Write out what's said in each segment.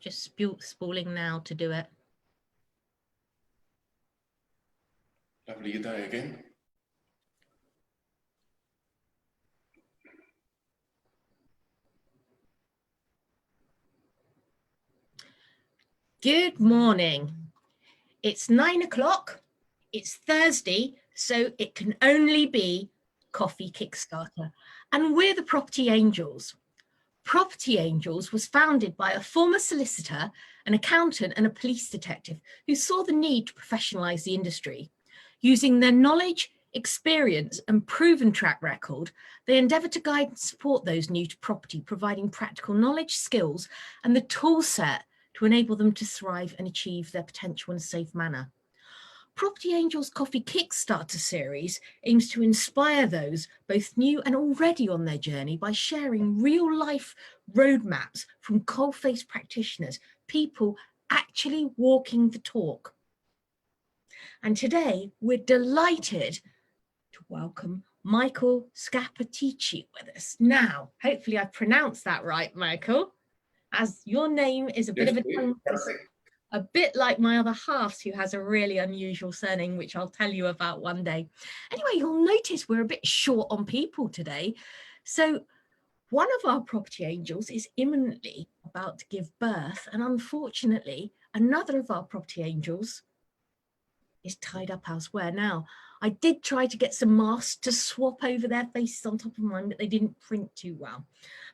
Just spooling now to do it. Lovely day again. Good morning. It's 9 o'clock. It's Thursday, so it can only be Coffee Kickstarter. And we're the Property Angels. Property Angels was founded by a former solicitor, an accountant, and a police detective who saw the need to professionalize the industry. Using their knowledge, experience, and proven track record, they endeavor to guide and support those new to property, providing practical knowledge, skills, and the tool set to enable them to thrive and achieve their potential in a safe manner. Property Angels Coffee Kickstarter series aims to inspire those both new and already on their journey by sharing real-life roadmaps from coal-face practitioners, people actually walking the talk. And today we're delighted to welcome Michael Scappaticci with us. Now, hopefully I pronounced that right, Michael, as your name is a bit of a tongue twister. A bit like my other half, who has a really unusual surname, which I'll tell you about one day. Anyway, you'll notice we're a bit short on people today. So one of our property angels is imminently about to give birth. And unfortunately, another of our property angels is tied up elsewhere. Now, I did try to get some masks to swap over their faces on top of mine, but they didn't print too well.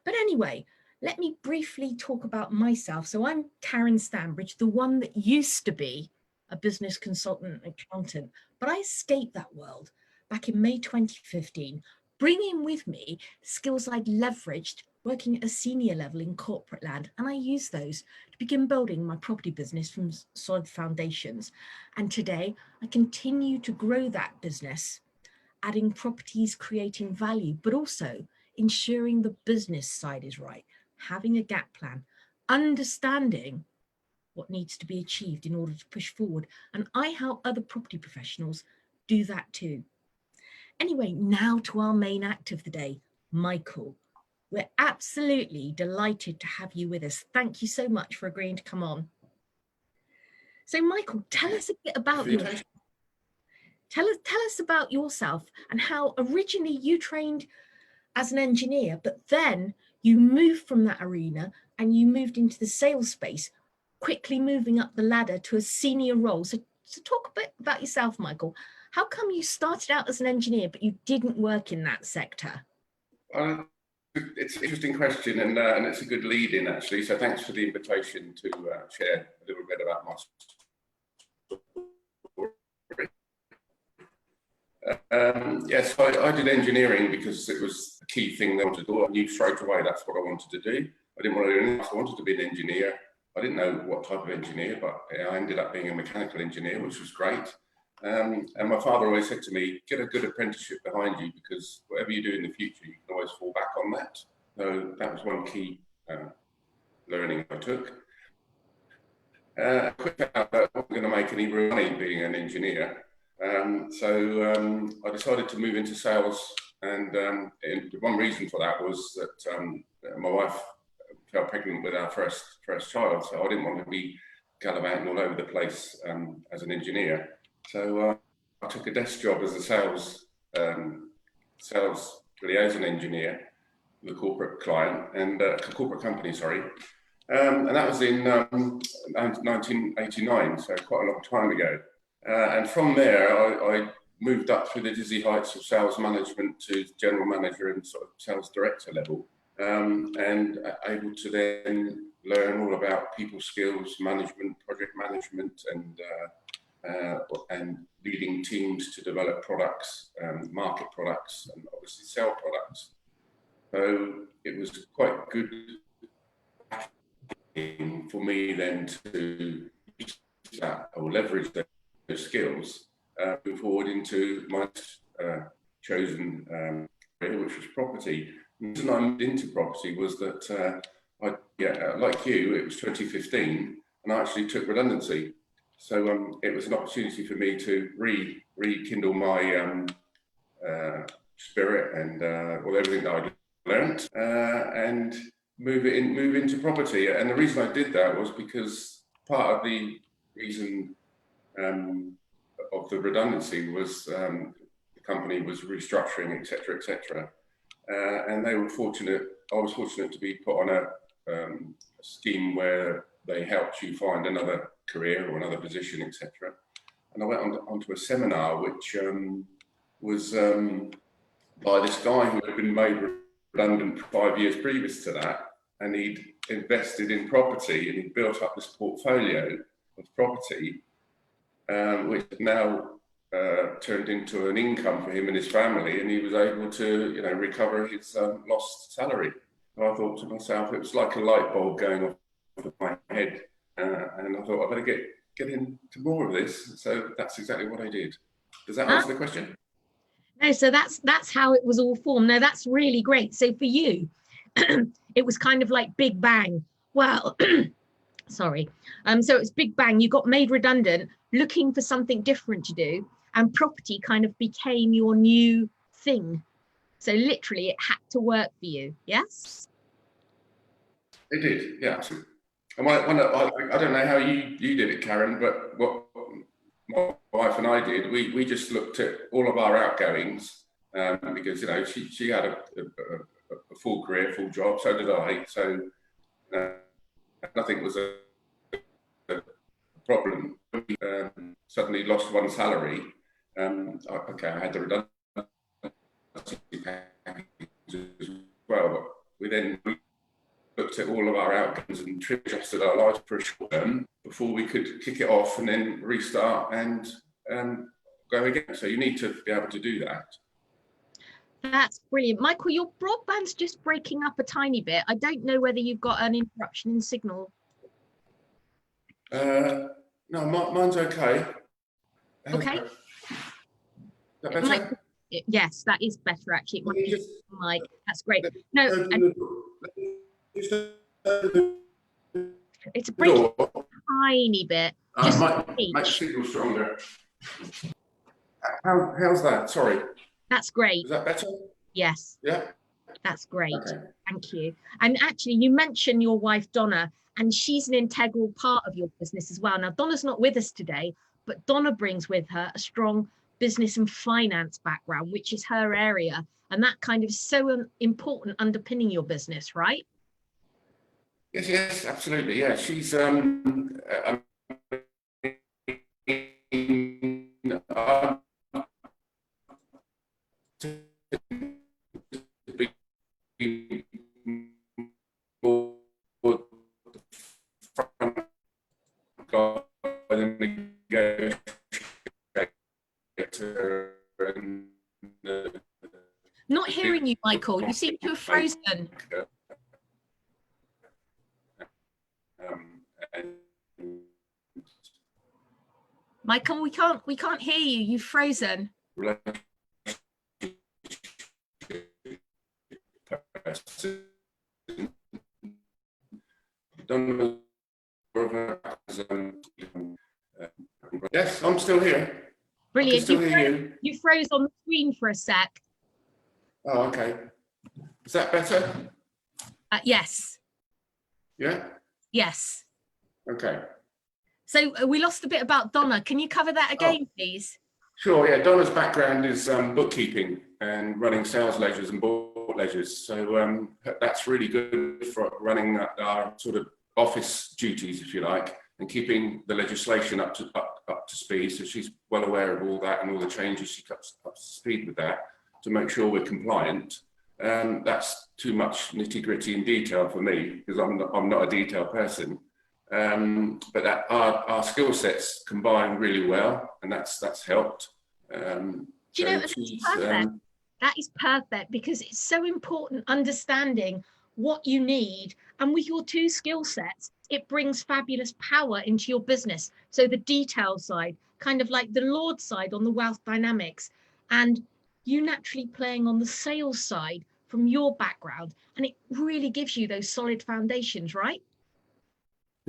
But anyway, let me briefly talk about myself. So I'm Karen Stanbridge, the one that used to be a business consultant and accountant, but I escaped that world back in May 2015, bringing with me skills I'd leveraged working at a senior level in corporate land, and I used those to begin building my property business from solid foundations. And today I continue to grow that business, adding properties, creating value, but also ensuring the business side is right, having a gap plan, understanding what needs to be achieved in order to push forward. And I help other property professionals do that too. Anyway, now to our main act of the day, Michael. We're absolutely delighted to have you with us. Thank you so much for agreeing to come on. So Michael, tell us a bit about yourself. Tell us about yourself and how originally you trained as an engineer, but then you moved from that arena and you moved into the sales space, quickly moving up the ladder to a senior role. So talk a bit about yourself, Michael. How come you started out as an engineer, but you didn't work in that sector? It's an interesting question, and it's a good lead in, actually. So thanks for the invitation to share a little bit about my story. Yes, I did engineering because it was a key thing that I wanted to do. I knew straight away that's what I wanted to do. I didn't want to do anything else. I wanted to be an engineer. I didn't know what type of engineer, but I ended up being a mechanical engineer, which was great. And my father always said to me, get a good apprenticeship behind you, because whatever you do in the future, you can always fall back on that. So that was one key learning I took. Quick out that I wasn't going to make any real money being an engineer. So I decided to move into sales, and one reason for that was that my wife fell pregnant with our first child, so I didn't want to be gallivanting all over the place as an engineer. So I took a desk job as a sales liaison engineer with a corporate client and a corporate company, sorry. And that was in 1989, so quite a long time ago. And from there, I moved up through the dizzy heights of sales management to general manager and sort of sales director level, and able to then learn all about people skills, management, project management, and leading teams to develop products, market products, and obviously sell products. So it was quite good for me then to use that or leverage those skills, move forward into my chosen career, which was property. The reason I moved into property was that like you, it was 2015, and I actually took redundancy. So it was an opportunity for me to rekindle my spirit and everything that I'd learned, and move into property. And the reason I did that was because part of the reason of the redundancy was the company was restructuring, etc. And they were fortunate. I was fortunate to be put on a scheme where they helped you find another career or another position, etc. And I went onto a seminar which was by this guy who had been made redundant 5 years previous to that, and he'd invested in property and he'd built up this portfolio of property, which now turned into an income for him and his family, and he was able to, you know, recover his lost salary. And I thought to myself, it was like a light bulb going off of my head, and I thought I better get into more of this. So that's exactly what I did. Does that answer the question? No, so that's how it was all formed. No, that's really great. So for you, it was kind of like Big Bang. Well, sorry. So it was Big Bang. You got made redundant, looking for something different to do, and property kind of became your new thing. So literally, it had to work for you. Yes. It did. Yeah, absolutely. And I don't know how you did it, Karen, but what my wife and I did, we just looked at all of our outgoings, because, you know, she had a full career, full job, so did I. So nothing was a problem. We suddenly lost one salary. Okay, I had the redundancy package as well, but we then looked at all of our outcomes and adjusted our lives for a short term before we could kick it off and then restart and go again. So you need to be able to do that. That's brilliant. Michael, your broadband's just breaking up a tiny bit. I don't know whether you've got an interruption in signal. No, mine's okay. Okay. Is that better? Yes, that is better actually. It might be Mike. That's great. No, it's breaking a tiny bit. Just make signal stronger. How's that? Sorry. That's great. Is that better? Yes. Yeah. That's great. Okay. Thank you. And actually, you mentioned your wife, Donna, and she's an integral part of your business as well. Now, Donna's not with us today, but Donna brings with her a strong business and finance background, which is her area. And that kind of so important underpinning your business, right? Yes, absolutely. Yeah, she's Not hearing you, Michael. You seem to have frozen. Michael, we can't hear you. You've frozen. Yes, I'm still here. Brilliant. You froze on the screen for a sec. Oh, okay. Is that better? Yes. Yeah? Yes. Okay. So we lost a bit about Donna. Can you cover that again, please? Sure, yeah. Donna's background is bookkeeping and running sales ledgers and board ledgers. So that's really good for running our sort of office duties, if you like, and keeping the legislation up to speed. So she's well aware of all that and all the changes. She comes up to speed with that to make sure we're compliant. That's too much nitty gritty and detail for me because I'm not a detail person. But that our skill sets combine really well, and that's helped. Do you know, that's perfect. That is perfect because it's so important understanding what you need, and with your two skill sets, it brings fabulous power into your business. So the detail side, kind of like the Lord side on the wealth dynamics, and you naturally playing on the sales side from your background, and it really gives you those solid foundations, right?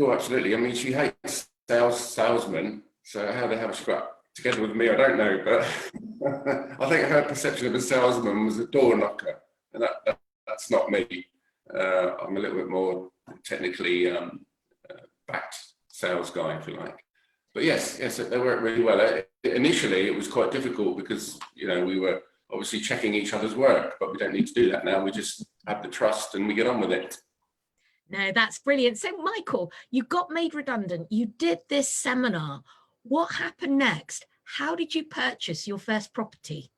Oh, absolutely. I mean, she hates salesmen, so how the hell she got together with me, I don't know, but I think her perception of a salesman was a door knocker, and that's not me. I'm a little bit more technically backed sales guy, if you like. But yes, they worked really well. Initially, it was quite difficult because, you know, we were obviously checking each other's work, but we don't need to do that now. We just have the trust and we get on with it. No, that's brilliant. So, Michael, you got made redundant. You did this seminar. What happened next? How did you purchase your first property?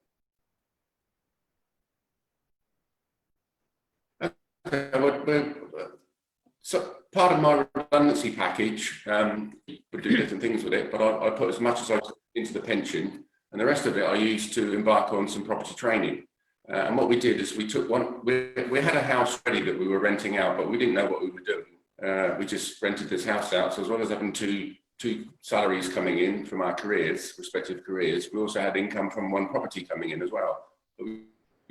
So part of my redundancy package, would do different things with it, but I put as much as I could into the pension, and the rest of it I used to embark on some property training. And what we did is we took we had a house ready that we were renting out, but we didn't know what we were doing. We just rented this house out. So as well as having two salaries coming in from our respective careers, we also had income from one property coming in as well. But we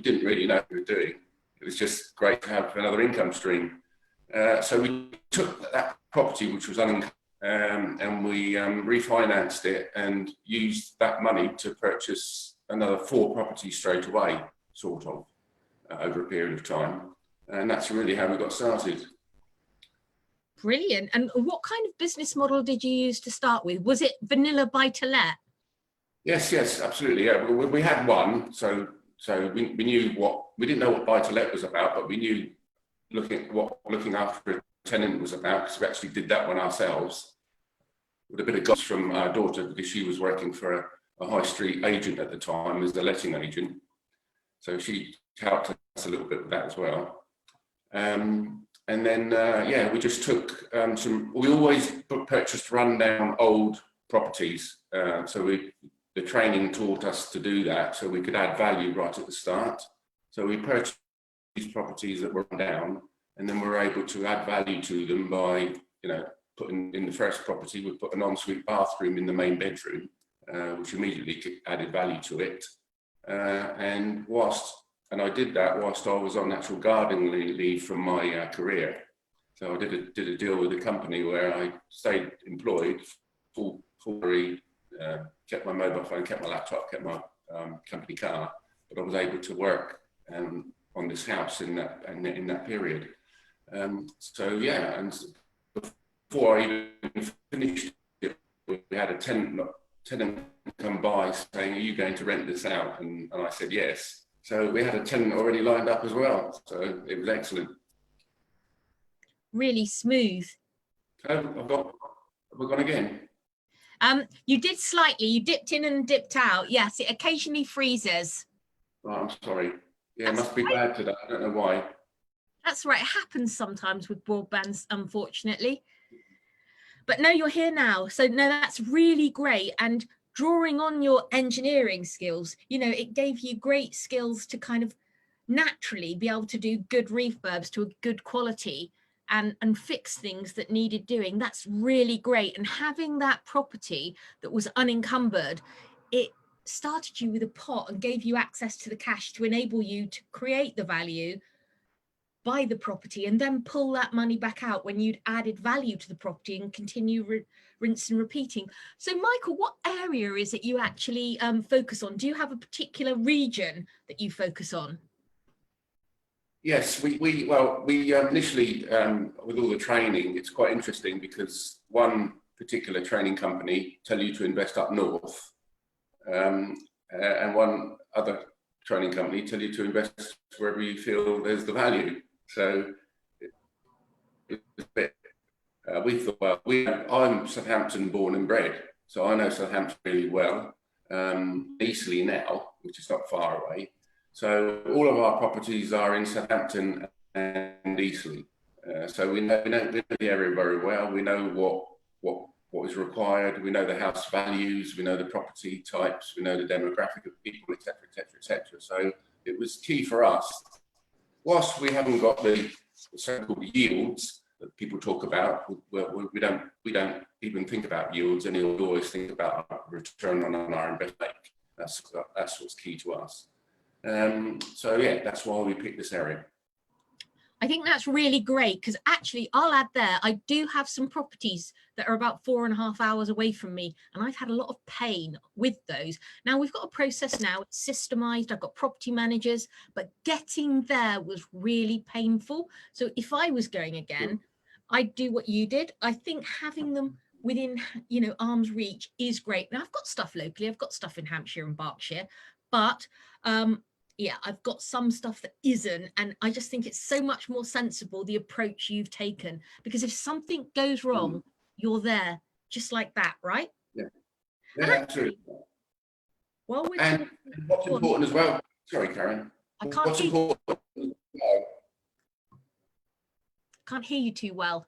didn't really know what we were doing. It was just great to have another income stream. So we took that property, which was unencumbered, and we refinanced it and used that money to purchase another 4 properties straight away, sort of, over a period of time. And that's really how we got started. Brilliant. And what kind of business model did you use to start with? Was it vanilla buy-to-let? Yes, absolutely. Yeah, we had one, so we knew we didn't know what buy-to-let was about, but we knew looking after a tenant was about, because we actually did that one ourselves with a bit of guidance from our daughter, because she was working for a high street agent at the time as the letting agent. So she helped us a little bit with that as well. And then, we just took we always purchased rundown old properties. So the training taught us to do that, so we could add value right at the start. So we purchased these properties that were run down, and then we're able to add value to them by, you know, putting in the first property, we put an ensuite bathroom in the main bedroom, which immediately added value to it. And I did that whilst I was on natural gardening leave from my career. So I did a deal with a company where I stayed employed, full free, kept my mobile phone, kept my laptop, kept my company car, but I was able to work on this house in that period. So yeah, and before I even finished it, we had a tenant come by saying, "Are you going to rent this out?" And I said yes. So we had a tenant already lined up as well. So it was excellent. Really smooth. I've gone again. You did slightly. You dipped in and dipped out. Yes, it occasionally freezes. Oh, I'm sorry. Yeah, it must be bad today. I don't know why. That's right. It happens sometimes with broadbands, unfortunately. But no, you're here now. So no, that's really great. And drawing on your engineering skills, you know, it gave you great skills to kind of naturally be able to do good refurbs to a good quality and fix things that needed doing. That's really great. And having that property that was unencumbered, it started you with a pot and gave you access to the cash to enable you to create the value, buy the property, and then pull that money back out when you'd added value to the property and continue rinse and repeating. So Michael, what area is it you actually focus on? Do you have a particular region that you focus on? Yes, we initially, with all the training, it's quite interesting because one particular training company tell you to invest up north, and one other training company tell you to invest wherever you feel there's the value. So we thought, I'm Southampton born and bred, so I know Southampton really well, easily now, which is not far away. So all of our properties are in Southampton and Eastleigh. So we know the area very well. We know what is required. We know the house values. We know the property types. We know the demographic of people, etc., etc., etc. So it was key for us. Whilst we haven't got the so-called yields that people talk about, we don't even think about yields, and we always think about our return on our investment. That's what's key to us. So yeah, that's why we picked this area. I think that's really great, because actually I'll add there, I do have some properties that are about 4.5 hours away from me, and I've had a lot of pain with those. Now we've got a process now, it's systemized, I've got property managers, but getting there was really painful. So if I was going again, I'd do what you did. I think having them within, you know, arm's reach is great. Now I've got stuff locally, I've got stuff in Hampshire and Berkshire, but yeah, I've got some stuff that isn't, and I just think it's so much more sensible, the approach you've taken, because if something goes wrong, you're there just like that, right? Yeah, And yeah, actually, absolutely. well, we're And what's important as well, sorry, Karen. I can't What's hear important? can't hear you too well.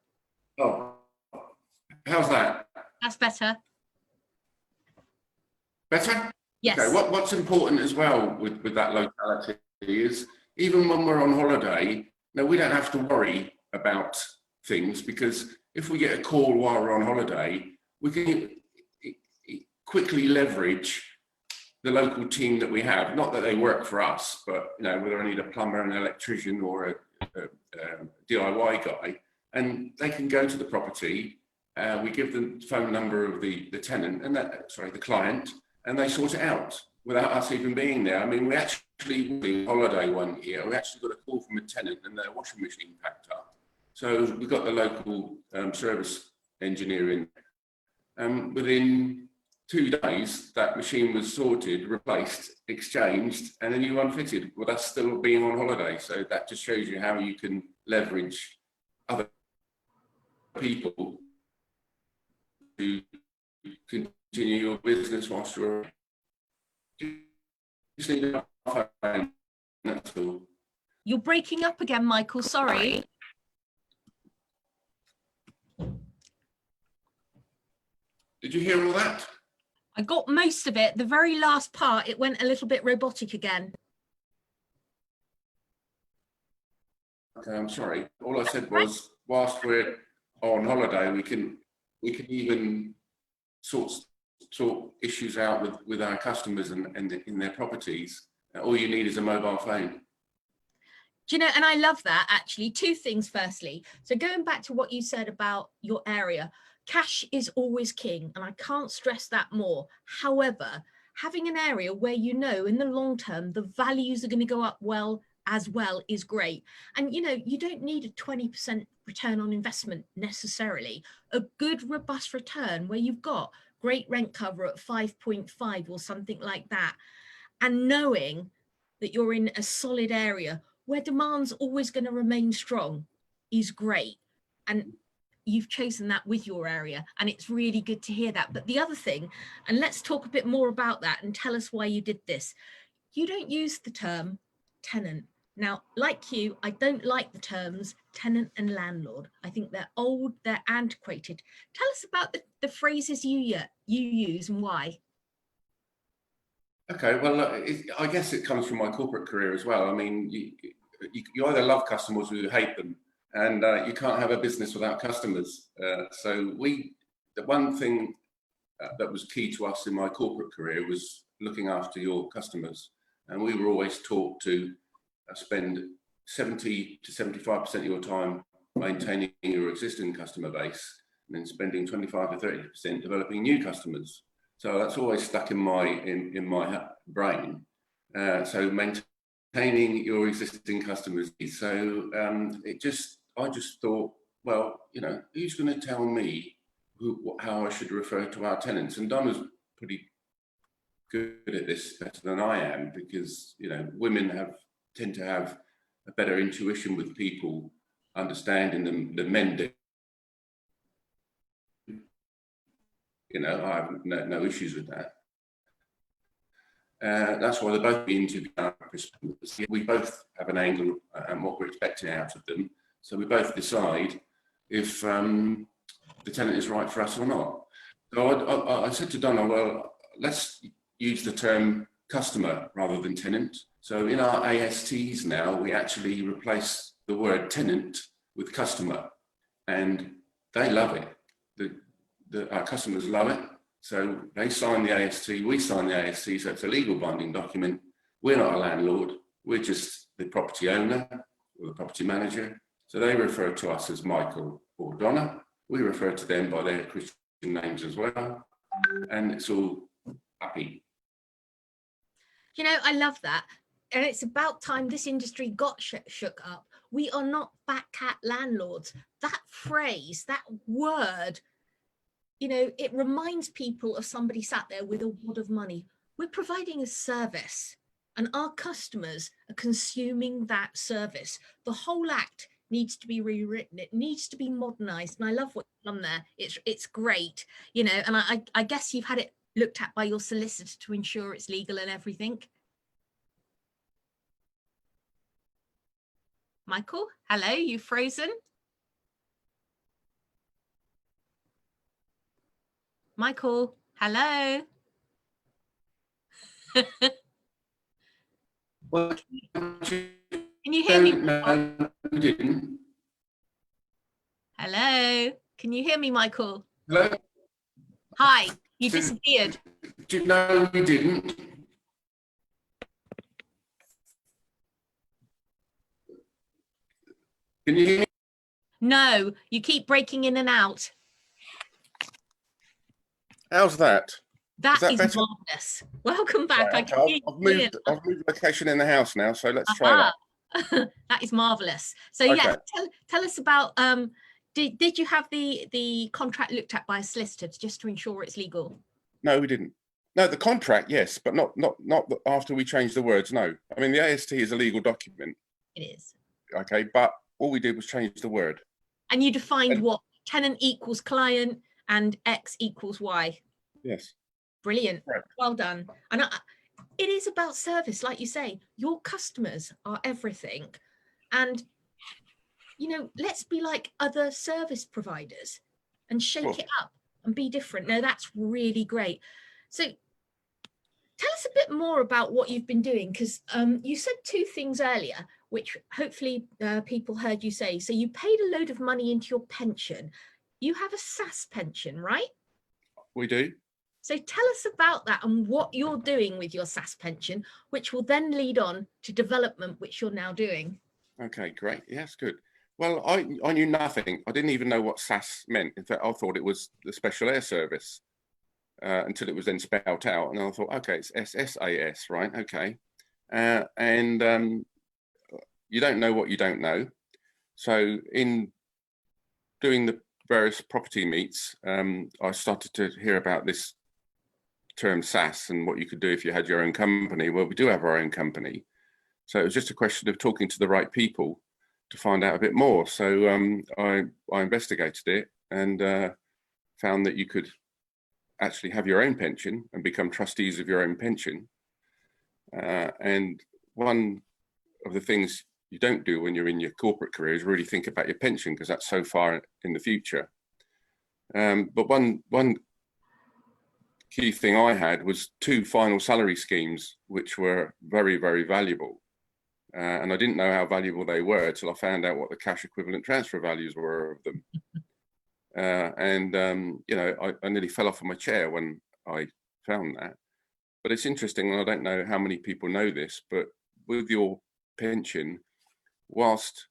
Oh, how's that? That's better. Better? Yes. Okay, what's important as well with that locality is, even when we're on holiday, no, we don't have to worry about things, because if we get a call while we're on holiday, we can quickly leverage the local team that we have. Not that they work for us, but you know, whether I need a plumber, an electrician, or a DIY guy, and they can go to the property. We give them the phone number of the tenant and the client, and they sort it out without us even being there. I mean, we actually, holiday one year, we actually got a call from a tenant and their washing machine packed up. So we got the local service engineer in. Within 2 days, that machine was sorted, replaced, exchanged, and a new one fitted. Well, that's still being on holiday. So that just shows you how you can leverage other people to continue your business whilst you're. Just need a phone, that's all. You're breaking up again, Michael, sorry. Did you hear all that? I got most of it. The very last part, it went a little bit robotic again. Okay, I'm sorry. All I said was, whilst we're on holiday, we can even sort issues out with our customers and in their properties. All you need is a mobile phone. Do you know, and I love that actually. 2 things firstly. So going back to what you said about your area, cash is always king, and I can't stress that more. However, having an area where you know in the long term the values are going to go up as well is great. And you know, you don't need a 20% return on investment necessarily. A good robust return where you've got great rent cover at 5.5 or something like that, and knowing that you're in a solid area where demand's always going to remain strong is great. And you've chosen that with your area, and it's really good to hear that. But the other thing, and let's talk a bit more about that and tell us why you did this. You don't use the term tenant. Now, like you, I don't like the terms tenant and landlord. I think they're old, they're antiquated. Tell us about the phrases you use and why. Okay, well, I guess it comes from my corporate career as well. I mean, you either love customers or you hate them, and you can't have a business without customers. So the one thing that was key to us in my corporate career was looking after your customers. And we were always taught to spend 70 to 75% of your time maintaining your existing customer base, and then spending 25 to 30% developing new customers. So that's always stuck in my brain. So maintaining your existing customers. So I just thought, well, you know, who's going to tell me how I should refer to our tenants? And Donna's pretty good at this, better than I am, because you know, women tend to have a better intuition with people, understanding them than men do. You know, I have no issues with that. That's why they're both being interviewed. We both have an angle and what we're expecting out of them. So we both decide if the tenant is right for us or not. So I said to Donna, well, let's use the term customer rather than tenant. So in our ASTs now, we actually replace the word tenant with customer, and they love it. Our customers love it. So they sign the AST, we sign the AST, so it's a legal binding document. We're not a landlord, we're just the property owner or the property manager. So they refer to us as Michael or Donna. We refer to them by their Christian names as well. And it's all happy. You know, I love that. And it's about time this industry got shook up. We are not fat cat landlords. That phrase, that word, you know, it reminds people of somebody sat there with a wad of money. We're providing a service and our customers are consuming that service. The whole act needs to be rewritten. It needs to be modernized. And I love what you've done there. It's great, you know, and I guess you've had it looked at by your solicitor to ensure it's legal and everything. Michael, hello, you frozen? Michael, hello. Well, can you hear me? No, we didn't. Hello, can you hear me, Michael? Hello? Hi, you disappeared. Do you know we didn't? Can you hear me? No, you keep breaking in and out. How's that? That is better? marvelous. Welcome back. Right, I've moved location in the house now, so let's try that. That is marvelous. So okay. Yeah, tell us about did you have the contract looked at by a solicitor just to ensure it's legal? No, we didn't. No, the contract, yes, but not after we changed the words. No, I mean the AST is a legal document. It is. Okay, but all we did was change the word. And you defined what tenant equals client and X equals Y. Yes. Brilliant. Right. Well done. And it is about service, like you say. Your customers are everything. And, you know, let's be like other service providers and shake it up and be different. No, that's really great. So tell us a bit more about what you've been doing, because you said two things earlier, which hopefully people heard you say. So you paid a load of money into your pension. You have a SAS pension, right? We do. So tell us about that and what you're doing with your SAS pension, which will then lead on to development, which you're now doing. Okay, great. Yes, good. Well, I knew nothing. I didn't even know what SAS meant. In fact, I thought it was the Special Air Service until it was then spelled out. And I thought, okay, it's SSAS, right? Okay. And you don't know what you don't know. So in doing the various property meets, I started to hear about this term SAS and what you could do if you had your own company. Well, we do have our own company. So it was just a question of talking to the right people to find out a bit more. So I investigated it and found that you could actually have your own pension and become trustees of your own pension. And one of the things you don't do when you're in your corporate career is really think about your pension, because that's so far in the future. But one key thing I had was 2 final salary schemes, which were very, very valuable. And I didn't know how valuable they were till I found out what the cash equivalent transfer values were of them. You know, I nearly fell off of my chair when I found that. But it's interesting, and I don't know how many people know this, but with your pension, whilst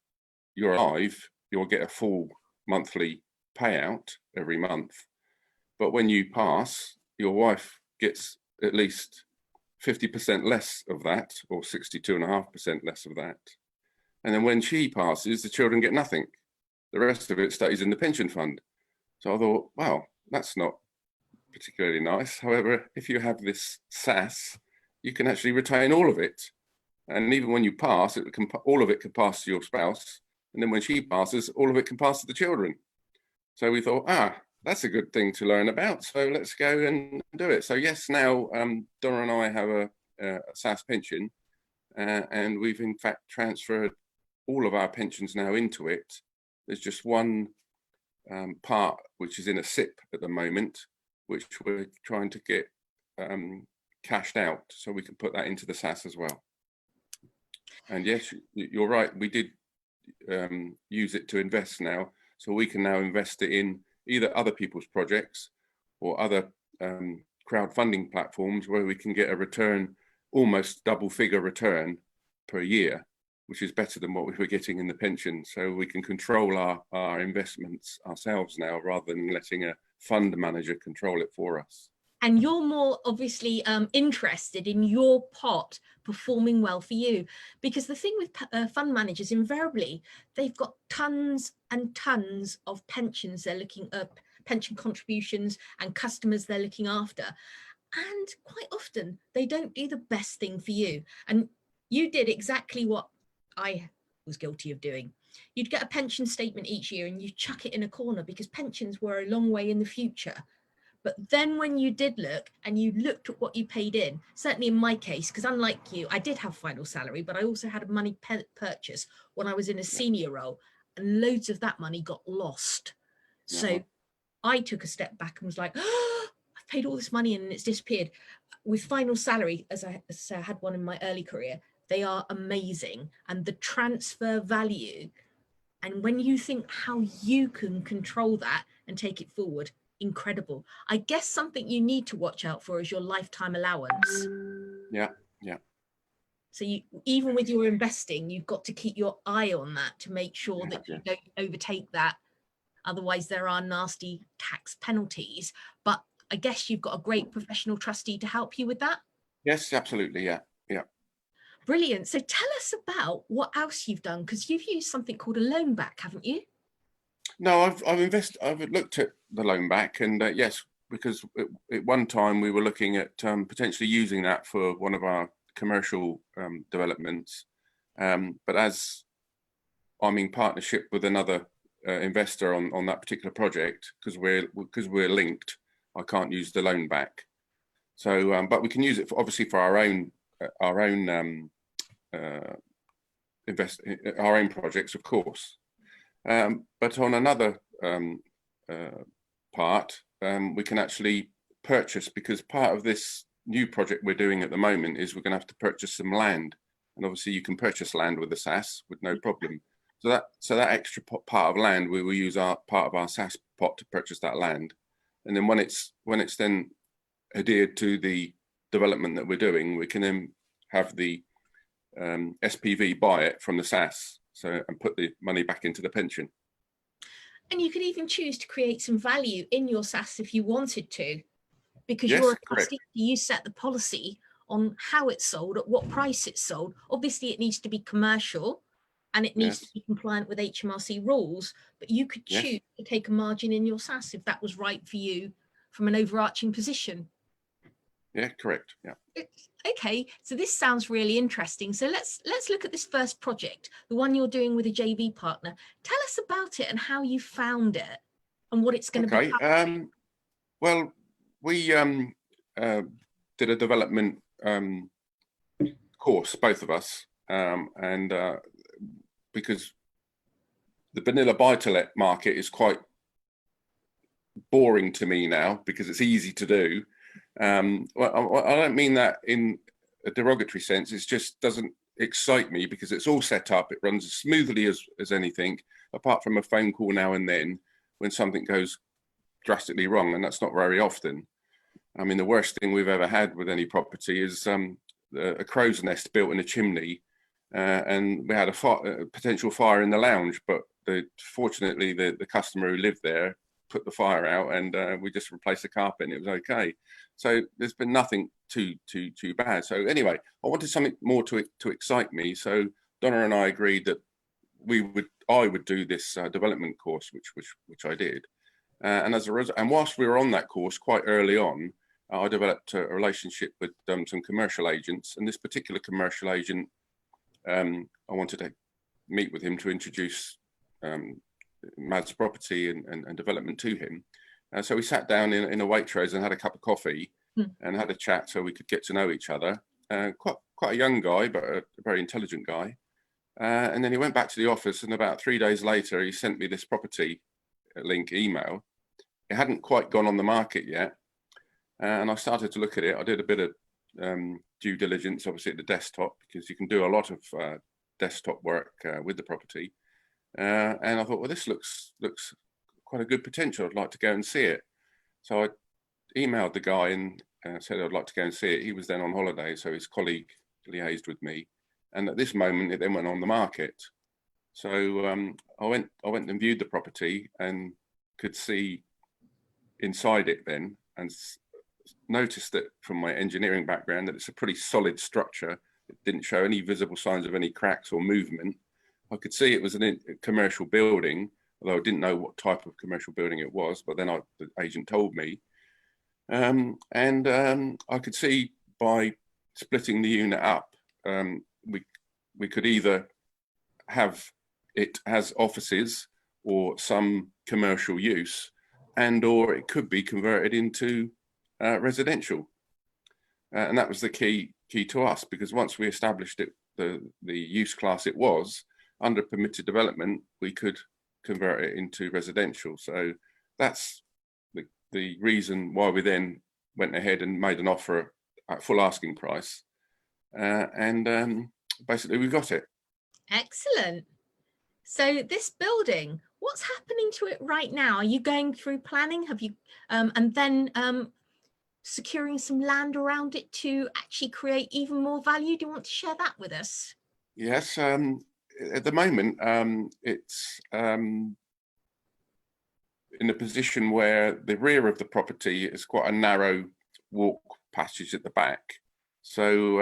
you're alive, you'll get a full monthly payout every month. But when you pass, your wife gets at least 50% less of that, or 62.5% less of that. And then when she passes, the children get nothing. The rest of it stays in the pension fund. So I thought, wow, that's not particularly nice. However, if you have this SAS, you can actually retain all of it. And even when you pass, all of it can pass to your spouse. And then when she passes, all of it can pass to the children. So we thought, that's a good thing to learn about. So let's go and do it. So yes, now Donna and I have a SAS pension, and we've in fact transferred all of our pensions now into it. There's just one part which is in a SIP at the moment, which we're trying to get cashed out so we can put that into the SAS as well. And yes, you're right, we did use it to invest now, so we can now invest it in either other people's projects or other crowdfunding platforms where we can get a return, almost double figure return per year. which is better than what we were getting in the pension. So we can control our investments ourselves now, rather than letting a fund manager control it for us. And you're more obviously interested in your pot performing well for you, because the thing with fund managers, invariably, they've got tons and tons of pensions they're looking up, pension contributions and customers they're looking after. And quite often they don't do the best thing for you. And you did exactly what I was guilty of doing. You'd get a pension statement each year and you chuck it in a corner because pensions were a long way in the future. But then when you did look and you looked at what you paid in, certainly in my case, because unlike you, I did have final salary, but I also had a money purchase when I was in a senior role, and loads of that money got lost. So I took a step back and was like, oh, I've paid all this money in and it's disappeared. With final salary, as I had one in my early career, they are amazing. And the transfer value, and when you think how you can control that and take it forward, incredible. I guess something you need to watch out for is your lifetime allowance. Yeah. So you, even with your investing, you've got to keep your eye on that to make sure that you don't overtake that. Otherwise, there are nasty tax penalties. But I guess you've got a great professional trustee to help you with that. Yes, absolutely. Yeah. Brilliant. So tell us about what else you've done, because you've used something called a loan back, haven't you? No, I've looked at the loan back, and yes, because at one time we were looking at potentially using that for one of our commercial developments. But as I'm in partnership with another investor on that particular project, because we're linked, I can't use the loan back. So, but we can use it for, obviously, for our own projects, of course. But on another part, we can actually purchase, because part of this new project we're doing at the moment is we're going to have to purchase some land, and obviously you can purchase land with the SAS with no problem. So that extra part of land, we will use our part of our SAS pot to purchase that land, and then when it's then adhered to the development that we're doing, we can then have the SPV buy it from the SAS, and put the money back into the pension. And you could even choose to create some value in your SAS if you wanted to, because yes, you're a correct. trustee, you set the policy on how it's sold, at what price it's sold. Obviously, it needs to be commercial and it needs to be compliant with HMRC rules, but you could choose to take a margin in your SAS if that was right for you from an overarching position. Yeah, correct. Yeah. Okay, so this sounds really interesting. So let's look at this first project, the one you're doing with a JV partner. Tell us about it and how you found it and what it's going to be. Well, we did a development course, both of us, and because the vanilla buy-to-let market is quite boring to me now, because it's easy to do. Well, I don't mean that in a derogatory sense. It just doesn't excite me, because it's all set up. It runs as smoothly as anything, apart from a phone call now and then when something goes drastically wrong, and that's not very often. I mean, the worst thing we've ever had with any property is a crow's nest built in a chimney, and we had a potential fire in the lounge, but fortunately the customer who lived there put the fire out, and we just replaced the carpet and it was okay. So there's been nothing too bad. So anyway, I wanted something more to excite me. So Donna and I agreed that I would do this development course, which I did. And as a result, and whilst we were on that course quite early on, I developed a relationship with some commercial agents. And this particular commercial agent, I wanted to meet with him to introduce MADS Property and Development to him. So we sat down in a Waitrose and had a cup of coffee and had a chat, so we could get to know each other. Quite a young guy, but a very intelligent guy. And then he went back to the office, and about 3 days later, he sent me this property link email. It hadn't quite gone on the market yet. And I started to look at it. I did a bit of due diligence, obviously, at the desktop, because you can do a lot of desktop work with the property. And I thought, well, this looks quite a good potential. I'd like to go and see it. So I emailed the guy and said I'd like to go and see it. He was then on holiday, so his colleague liaised with me. And at this moment, it then went on the market. So I went and viewed the property and could see inside it then, and noticed that from my engineering background that it's a pretty solid structure. It didn't show any visible signs of any cracks or movement. I could see it was a commercial building, although I didn't know what type of commercial building it was, but then the agent told me. I could see by splitting the unit up, we could either have it as offices or some commercial use, or it could be converted into residential. And that was the key to us, because once we established it, the use class it was, under permitted development, we could convert it into residential. So that's the reason why we then went ahead and made an offer at full asking price. Basically we got it. Excellent. So this building, what's happening to it right now? Are you going through planning? Have you, and then securing some land around it to actually create even more value? Do you want to share that with us? Yes. At the moment, it's in a position where the rear of the property is quite a narrow walk passage at the back. So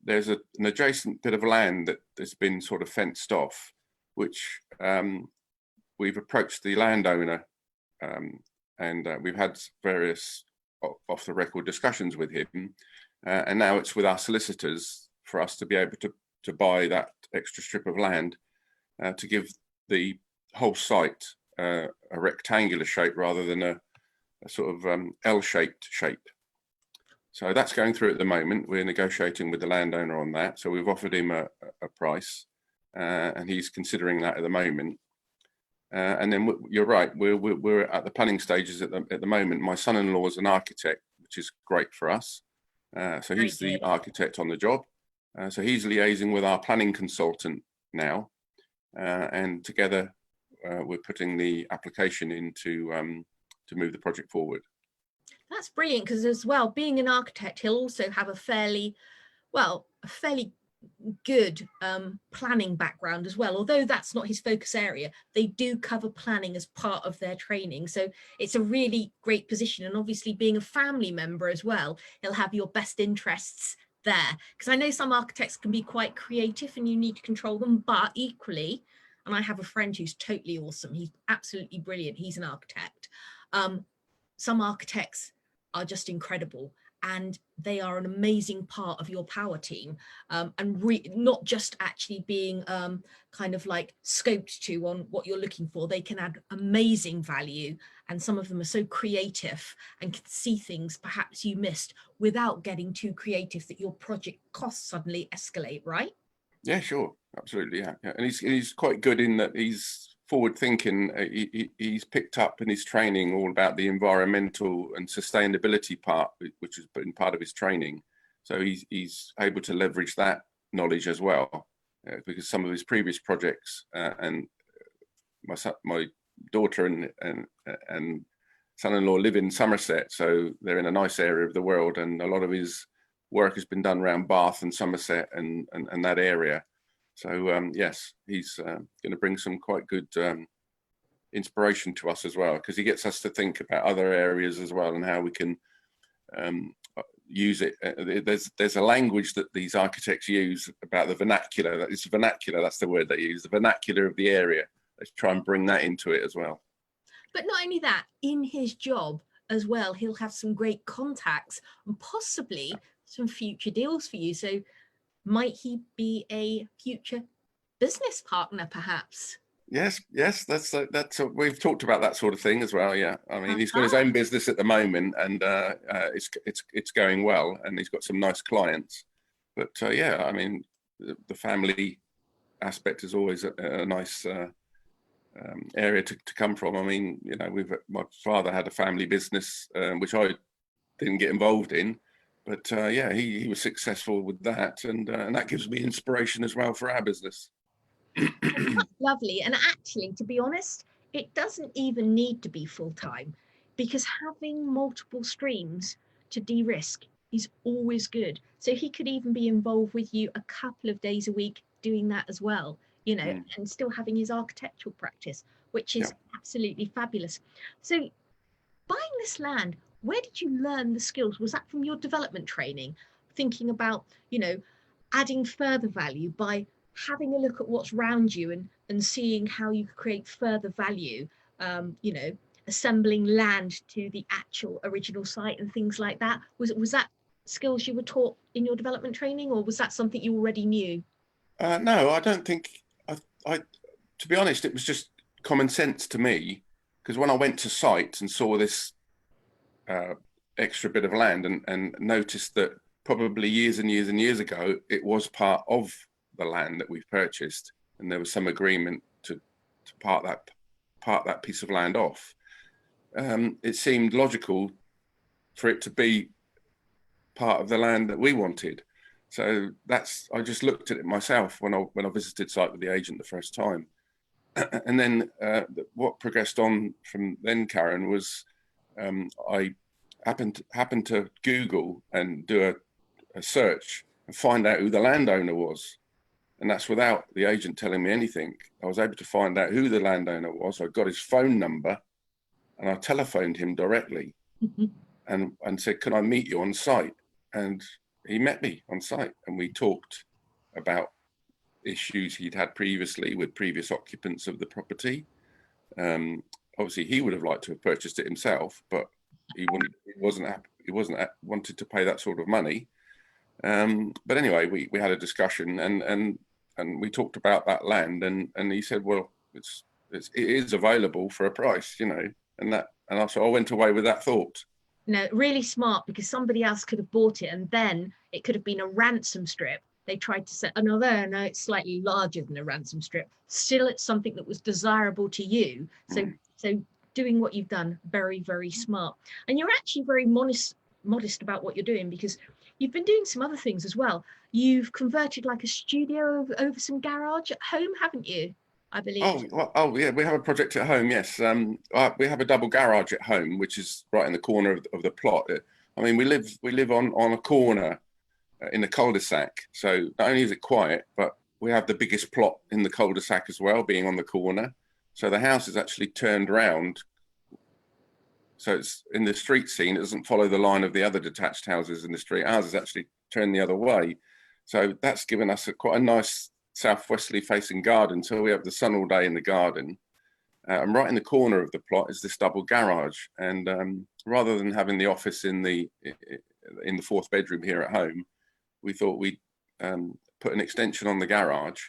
there's an adjacent bit of land that has been sort of fenced off, which we've approached the landowner, and we've had various off-the-record discussions with him, and now it's with our solicitors for us to be able to buy that extra strip of land to give the whole site a rectangular shape rather than a sort of L-shaped shape. So that's going through at the moment. We're negotiating with the landowner on that. So we've offered him a price, and he's considering that at the moment. And then you're right, we're at the planning stages at the moment. My son-in-law is an architect, which is great for us. So he's the architect on the job. So he's liaising with our planning consultant now, and together we're putting the application in to move the project forward. That's brilliant, because as well, being an architect, he'll also have a fairly good planning background as well. Although that's not his focus area, they do cover planning as part of their training. So it's a really great position. And obviously being a family member as well, he'll have your best interests there. Because I know some architects can be quite creative and you need to control them, but equally, and I have a friend who's totally awesome. He's absolutely brilliant. He's an architect. Some architects are just incredible, and they are an amazing part of your power team, and not just actually being kind of like scoped to on what you're looking for. They can add amazing value, and some of them are so creative and can see things perhaps you missed without getting too creative that your project costs suddenly escalate, right? Yeah, sure, absolutely, yeah. And he's quite good in that he's forward thinking. He's picked up in his training all about the environmental and sustainability part, which has been part of his training. So he's able to leverage that knowledge as well, because some of his previous projects, and my daughter and son-in-law live in Somerset, so they're in a nice area of the world, and a lot of his work has been done around Bath and Somerset and that area. So yes, he's going to bring some quite good inspiration to us as well, because he gets us to think about other areas as well and how we can use it. There's a language that these architects use about the vernacular. It's vernacular, that's the word they use, the vernacular of the area. Let's try and bring that into it as well. But not only that, in his job as well, he'll have some great contacts and possibly some future deals for you. So might he be a future business partner, perhaps? Yes, that's we've talked about that sort of thing as well. Yeah, I mean, he's got his own business at the moment, and it's going well, and he's got some nice clients. But yeah, I mean, the family aspect is always a nice area to come from. I mean, you know, my father had a family business, which I didn't get involved in. But yeah, he was successful with that, and that gives me inspiration as well for our business. Lovely. And actually, to be honest, it doesn't even need to be full-time, because having multiple streams to de-risk is always good. So he could even be involved with you a couple of days a week doing that as well, you know, and still having his architectural practice, which is absolutely fabulous. So buying this land, where did you learn the skills? Was that from your development training, thinking about, you know, adding further value by having a look at what's around you and seeing how you could create further value, you know, assembling land to the actual original site and things like that? Was that skills you were taught in your development training, or was that something you already knew? No, I don't think. To be honest, it was just common sense to me, because when I went to site and saw this extra bit of land and noticed that probably years and years and years ago it was part of the land that we've purchased, and there was some agreement to part that piece of land off. It seemed logical for it to be part of the land that we wanted. So I just looked at it myself when I visited site with the agent the first time. And then what progressed on from then, Karen, was I happened to Google and do a search and find out who the landowner was. And that's without the agent telling me anything. I was able to find out who the landowner was. I got his phone number and I telephoned him directly and said, can I meet you on site? And he met me on site and we talked about issues he'd had previously with previous occupants of the property. Obviously, he would have liked to have purchased it himself, but he wanted to pay that sort of money. But anyway, we had a discussion and we talked about that land, and he said, well, it is available for a price, you know, and so I went away with that thought. No, really smart, because somebody else could have bought it and then it could have been a ransom strip. They tried to say, no, it's slightly larger than a ransom strip. Still, it's something that was desirable to you. So doing what you've done, very, very smart. And you're actually very modest about what you're doing, because you've been doing some other things as well. You've converted like a studio over some garage at home, haven't you? I believe. Yeah, we have a project at home. Yes, we have a double garage at home, which is right in the corner of the plot. I mean, we live on a corner in the cul-de-sac. So not only is it quiet, but we have the biggest plot in the cul-de-sac as well, being on the corner. So the house is actually turned round. So it's in the street scene. It doesn't follow the line of the other detached houses in the street. Ours is actually turned the other way. So that's given us quite a nice southwesterly facing garden. So we have the sun all day in the garden. And right in the corner of the plot is this double garage. And rather than having the office in the fourth bedroom here at home, we thought we'd put an extension on the garage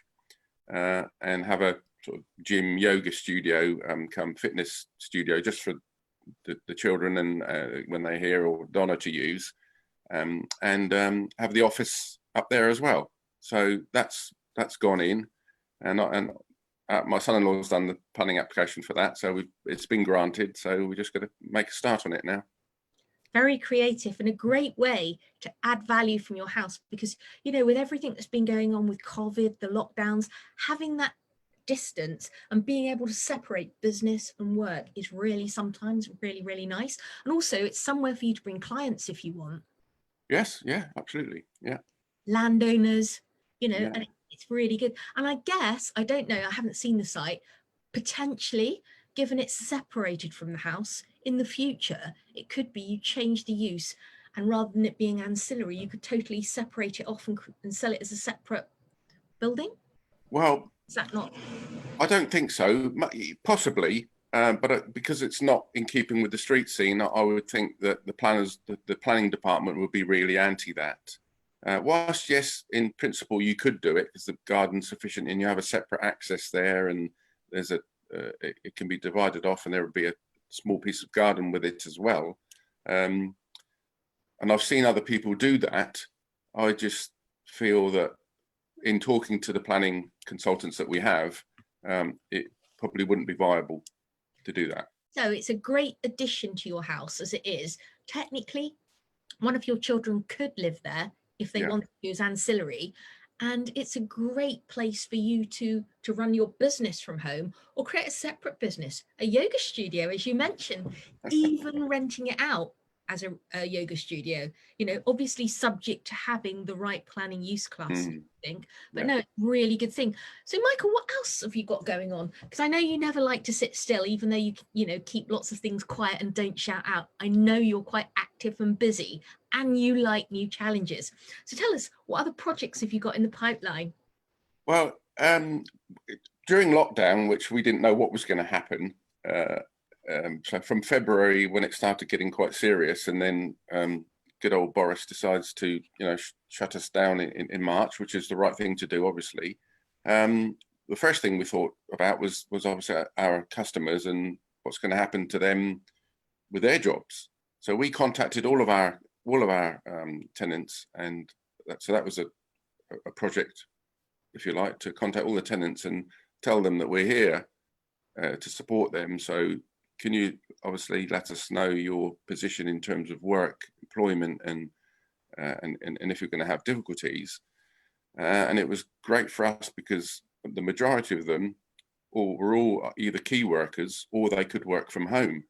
and have a sort of gym yoga studio, come fitness studio, just for the children and when they're here, or Donna to use, and have the office up there as well. So that's gone in, and my son-in-law's done the planning application for that, so it's been granted. So we just got to make a start on it now. Very creative and a great way to add value from your house, because, you know, with everything that's been going on with COVID, the lockdowns, having that distance and being able to separate business and work is really sometimes really, really nice. And also it's somewhere for you to bring clients if you want. Yes, yeah, absolutely. Yeah. Landowners, you know, Yeah. and it's really good. And I guess, I don't know, I haven't seen the site, potentially, given it's separated from the house, in the future, it could be you change the use, and rather than it being ancillary, you could totally separate it off and sell it as a separate building. Well, Is that not? I don't think so. Possibly, but because it's not in keeping with the street scene, I would think that the planning department would be really anti that. Whilst yes, in principle you could do it because the garden's sufficient and you have a separate access there, and there's it can be divided off, and there would be a small piece of garden with it as well. And I've seen other people do that. I just feel that in talking to the planning consultants that we have, it probably wouldn't be viable to do that. So it's a great addition to your house as it is. Technically, one of your children could live there if they want to use ancillary. And it's a great place for you to run your business from home, or create a separate business, a yoga studio, as you mentioned, even renting it out. as a yoga studio, you know, obviously subject to having the right planning use class, I think, but no, really good thing. So Michael, what else have you got going on? Because I know you never like to sit still, even though you know, keep lots of things quiet and don't shout out. I know you're quite active and busy and you like new challenges. So tell us, what other projects have you got in the pipeline? Well, during lockdown, which we didn't know what was going to happen, so from February, when it started getting quite serious, and then good old Boris decides to, you know, shut us down in March, which is the right thing to do, obviously. The first thing we thought about was obviously our customers and what's going to happen to them with their jobs. So we contacted all of our tenants, and that was a project, if you like, to contact all the tenants and tell them that we're here to support them. So can you obviously let us know your position in terms of work, employment, and if you're going to have difficulties. And it was great for us because the majority of them were all either key workers or they could work from home.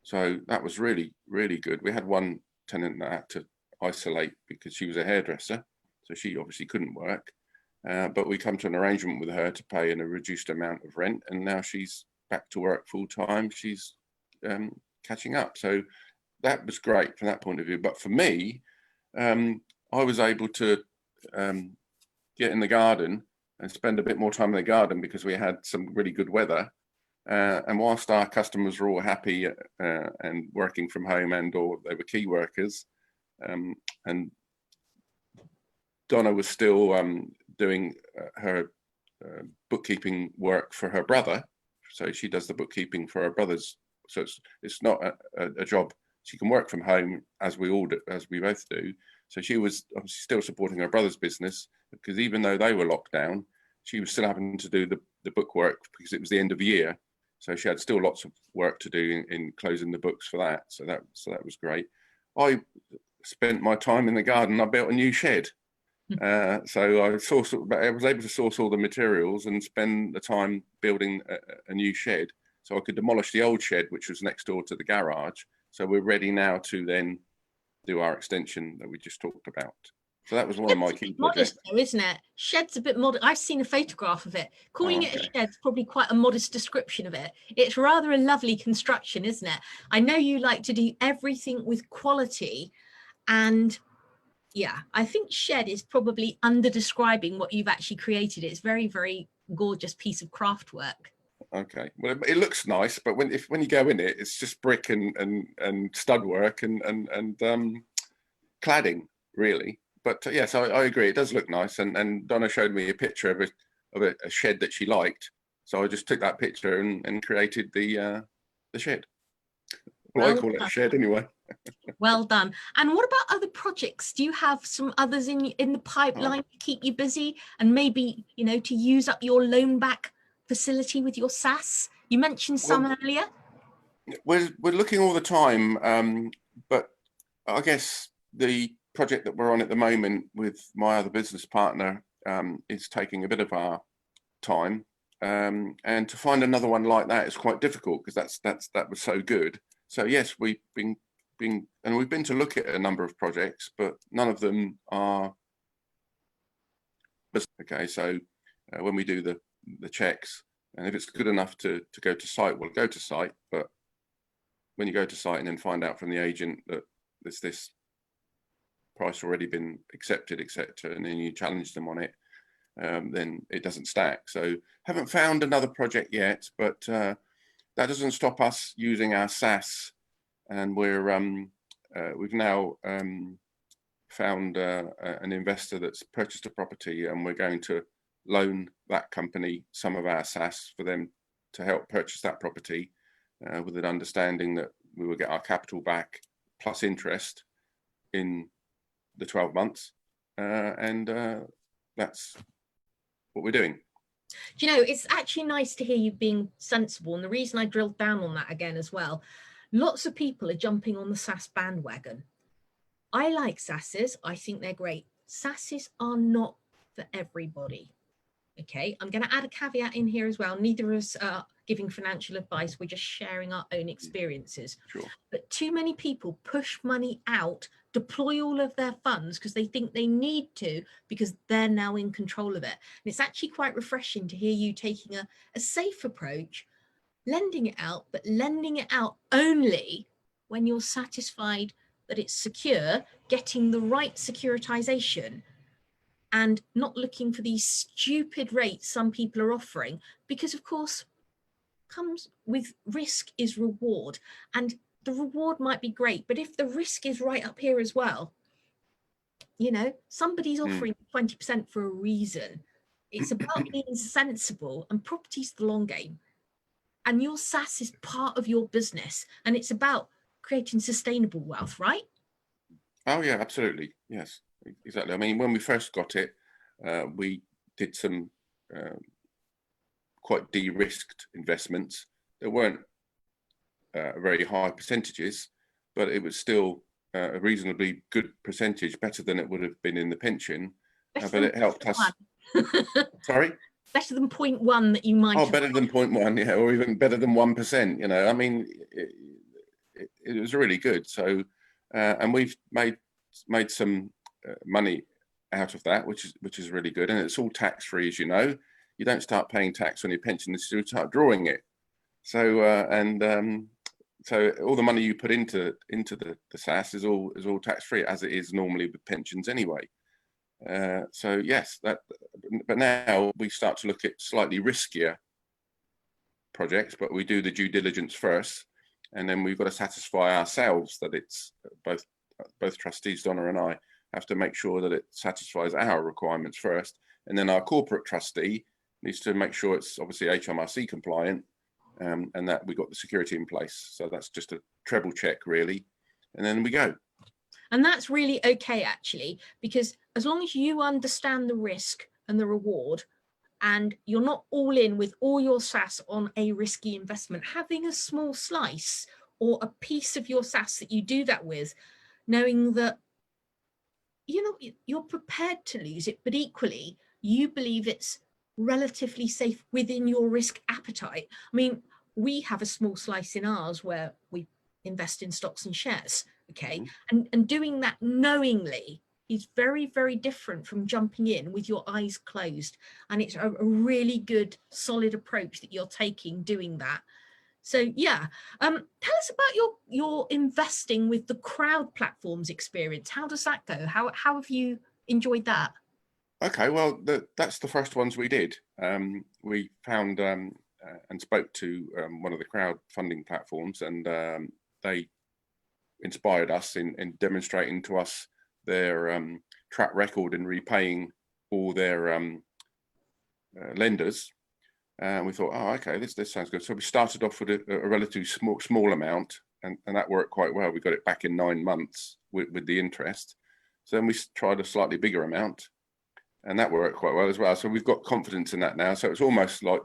So that was really, really good. We had one tenant that had to isolate because she was a hairdresser, so she obviously couldn't work. But we come to an arrangement with her to pay in a reduced amount of rent, and now she's back to work full time. She's catching up. So that was great from that point of view. But for me, I was able to get in the garden and spend a bit more time in the garden because we had some really good weather. And whilst our customers were all happy and working from home or they were key workers, and Donna was still doing her bookkeeping work for her brother. So she does the bookkeeping for her brothers. So it's not a job. She can work from home as we both do. So she was obviously still supporting her brother's business, because even though they were locked down, she was still having to do the book work because it was the end of the year. So she had still lots of work to do in closing the books for that. So that was great. I spent my time in the garden. I built a new shed. So I was able to source all the materials and spend the time building a new shed, so I could demolish the old shed, which was next door to the garage. So we're ready now to then do our extension that we just talked about. So that was one of my key projects. Modest though, isn't it? Shed's a bit modest. I've seen a photograph of it. Calling it a shed's probably quite a modest description of it. It's rather a lovely construction, isn't it? I know you like to do everything with quality, and yeah, I think shed is probably under describing what you've actually created. It's very, very gorgeous piece of craft work. Okay, well, it looks nice, but when you go in it, it's just brick and stud work and cladding, really. But yes, I agree. It does look nice. And Donna showed me a picture of a shed that she liked, so I just took that picture and created the shed. Well, I call it a shed anyway. Well done. And what about other projects? Do you have some others in the pipeline to keep you busy, and maybe, you know, to use up your loan back facility with your SAS? You mentioned some earlier. We're looking all the time, but I guess the project that we're on at the moment with my other business partner is taking a bit of our time, and to find another one like that is quite difficult because that was so good. So yes, we've been to look at a number of projects, but none of them are okay. So when we do the checks, and if it's good enough to go to site, we'll go to site. But when you go to site and then find out from the agent that there's this price already been accepted, etc., and then you challenge them on it, then it doesn't stack. So haven't found another project yet, but that doesn't stop us using our SAS. And we've now found an investor that's purchased a property, and we're going to loan that company some of our SAS for them to help purchase that property, with an understanding that we will get our capital back plus interest in the 12 months. And that's what we're doing. Do you know, it's actually nice to hear you being sensible. And the reason I drilled down on that again as well, lots of people are jumping on the SAS bandwagon. I like SASs. I think they're great. SASs are not for everybody. Okay, I'm going to add a caveat in here as well. Neither of us giving financial advice. We're just sharing our own experiences. Sure. But too many people push money out, deploy all of their funds because they think they need to, because they're now in control of it. And it's actually quite refreshing to hear you taking a safe approach, lending it out, but lending it out only when you're satisfied that it's secure, getting the right securitization, and not looking for these stupid rates some people are offering, because of course comes with risk is reward, and the reward might be great, but if the risk is right up here as well, you know, somebody's offering 20% for a reason. It's about being sensible, and property's the long game, and your SaaS is part of your business, and it's about creating sustainable wealth, right? Oh yeah, absolutely. Yes, exactly. I mean, when we first got it, we did some quite de-risked investments. There weren't very high percentages, but it was still a reasonably good percentage, better than it would have been in the pension. But it helped us. Sorry? Better than 0.1 that you might. Oh, better than 0.1, yeah, or even better than 1%. You know, I mean, it was really good. So, and we've made some money out of that, which is really good, and it's all tax free, as you know. You don't start paying tax on your pension until you start drawing it. So so all the money you put into the SaaS is all tax free, as it is normally with pensions anyway. So yes, but now we start to look at slightly riskier projects, but we do the due diligence first, and then we've got to satisfy ourselves that it's both trustees, Donna and I, have to make sure that it satisfies our requirements first, and then our corporate trustee needs to make sure it's obviously HMRC compliant, and that we got the security in place. So that's just a treble check really, and then we go. And that's really okay, actually, because as long as you understand the risk and the reward, and you're not all in with all your SaaS on a risky investment, having a small slice or a piece of your SaaS that you do that with, knowing that, you know, you're prepared to lose it, but equally you believe it's relatively safe within your risk appetite. I mean, we have a small slice in ours where we invest in stocks and shares, okay? And doing that knowingly is very, very different from jumping in with your eyes closed. And it's a really good, solid approach that you're taking doing that. So yeah, tell us about your investing with the crowd platforms experience. How does that go? How have you enjoyed that? Okay, well, that's the first ones we did. We found and spoke to one of the crowdfunding platforms, and they inspired us in demonstrating to us their track record in repaying all their lenders. And we thought, oh, okay, this sounds good. So we started off with a relatively small amount, and that worked quite well. We got it back in 9 months with the interest. So then we tried a slightly bigger amount, and that worked quite well as well. So we've got confidence in that now. So it's almost like,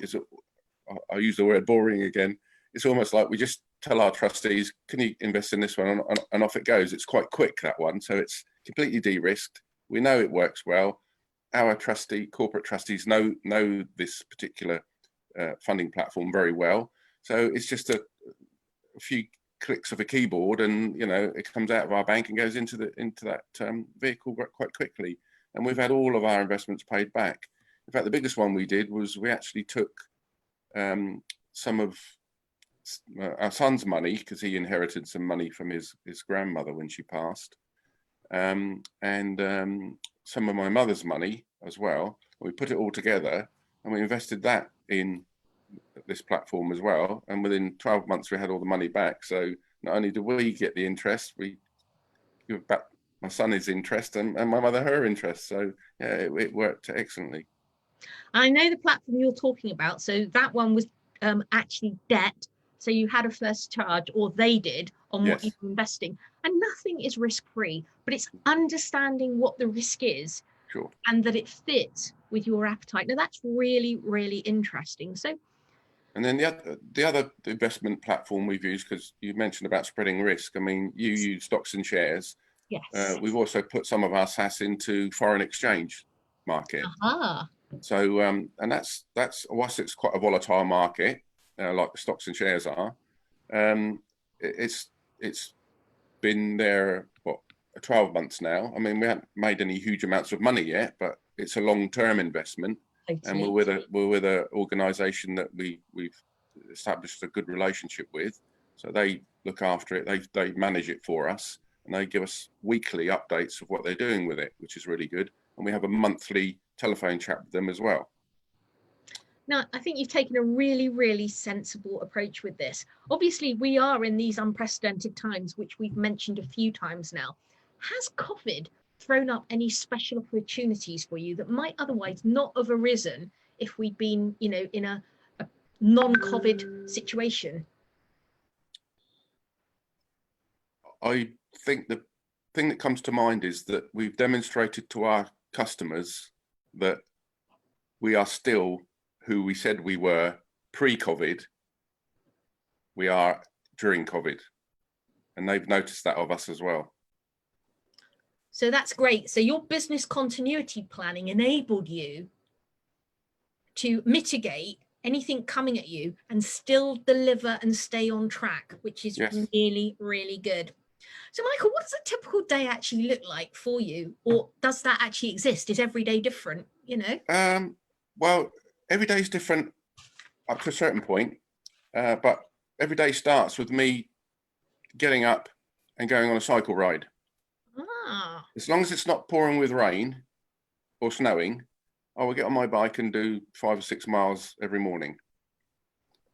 I use the word boring again. It's almost like we just tell our trustees, can you invest in this one? And off it goes. It's quite quick, that one. So it's completely de-risked. We know it works well. Our corporate trustees know this particular funding platform very well. So it's just a few clicks of a keyboard, and you know, it comes out of our bank and goes into that vehicle quite quickly. And we've had all of our investments paid back. In fact, the biggest one we did was we actually took some of our son's money, because he inherited some money from his grandmother when she passed, and some of my mother's money as well. We put it all together and we invested that in this platform as well. And within 12 months, we had all the money back. So not only do we get the interest, we give back my son his interest, and my mother her interest. So yeah, it worked excellently. I know the platform you're talking about. So that one was actually debt. So you had a first charge, or they did, on what you were investing. And nothing is risk-free, but it's understanding what the risk is. Sure. And that it fits with your appetite. Now that's really, really interesting. So, and then the other investment platform we've used, because you mentioned about spreading risk. I mean, you use stocks and shares. Yes. We've also put some of our SaaS into foreign exchange market. Aha. So and that's whilst it's quite a volatile market, like the stocks and shares are. It's been there, what, 12 months now. I mean, we haven't made any huge amounts of money yet, but it's a long-term investment. And we're with a organisation that we've established a good relationship with. So they look after it. They manage it for us, and they give us weekly updates of what they're doing with it, which is really good. And we have a monthly telephone chat with them as well. Now, I think you've taken a really, really sensible approach with this. Obviously, we are in these unprecedented times, which we've mentioned a few times now. Has COVID thrown up any special opportunities for you that might otherwise not have arisen if we'd been, you know, in a non-COVID situation? I think the thing that comes to mind is that we've demonstrated to our customers that we are still who we said we were pre-COVID. We are during COVID, and they've noticed that of us as well. So that's great. So your business continuity planning enabled you to mitigate anything coming at you and still deliver and stay on track, which is really, really good. So Michael, what does a typical day actually look like for you? Or does that actually exist? Is every day different, you know? Well, every day is different up to a certain point, but every day starts with me getting up and going on a cycle ride. As long as it's not pouring with rain or snowing, I will get on my bike and do 5 or 6 miles every morning.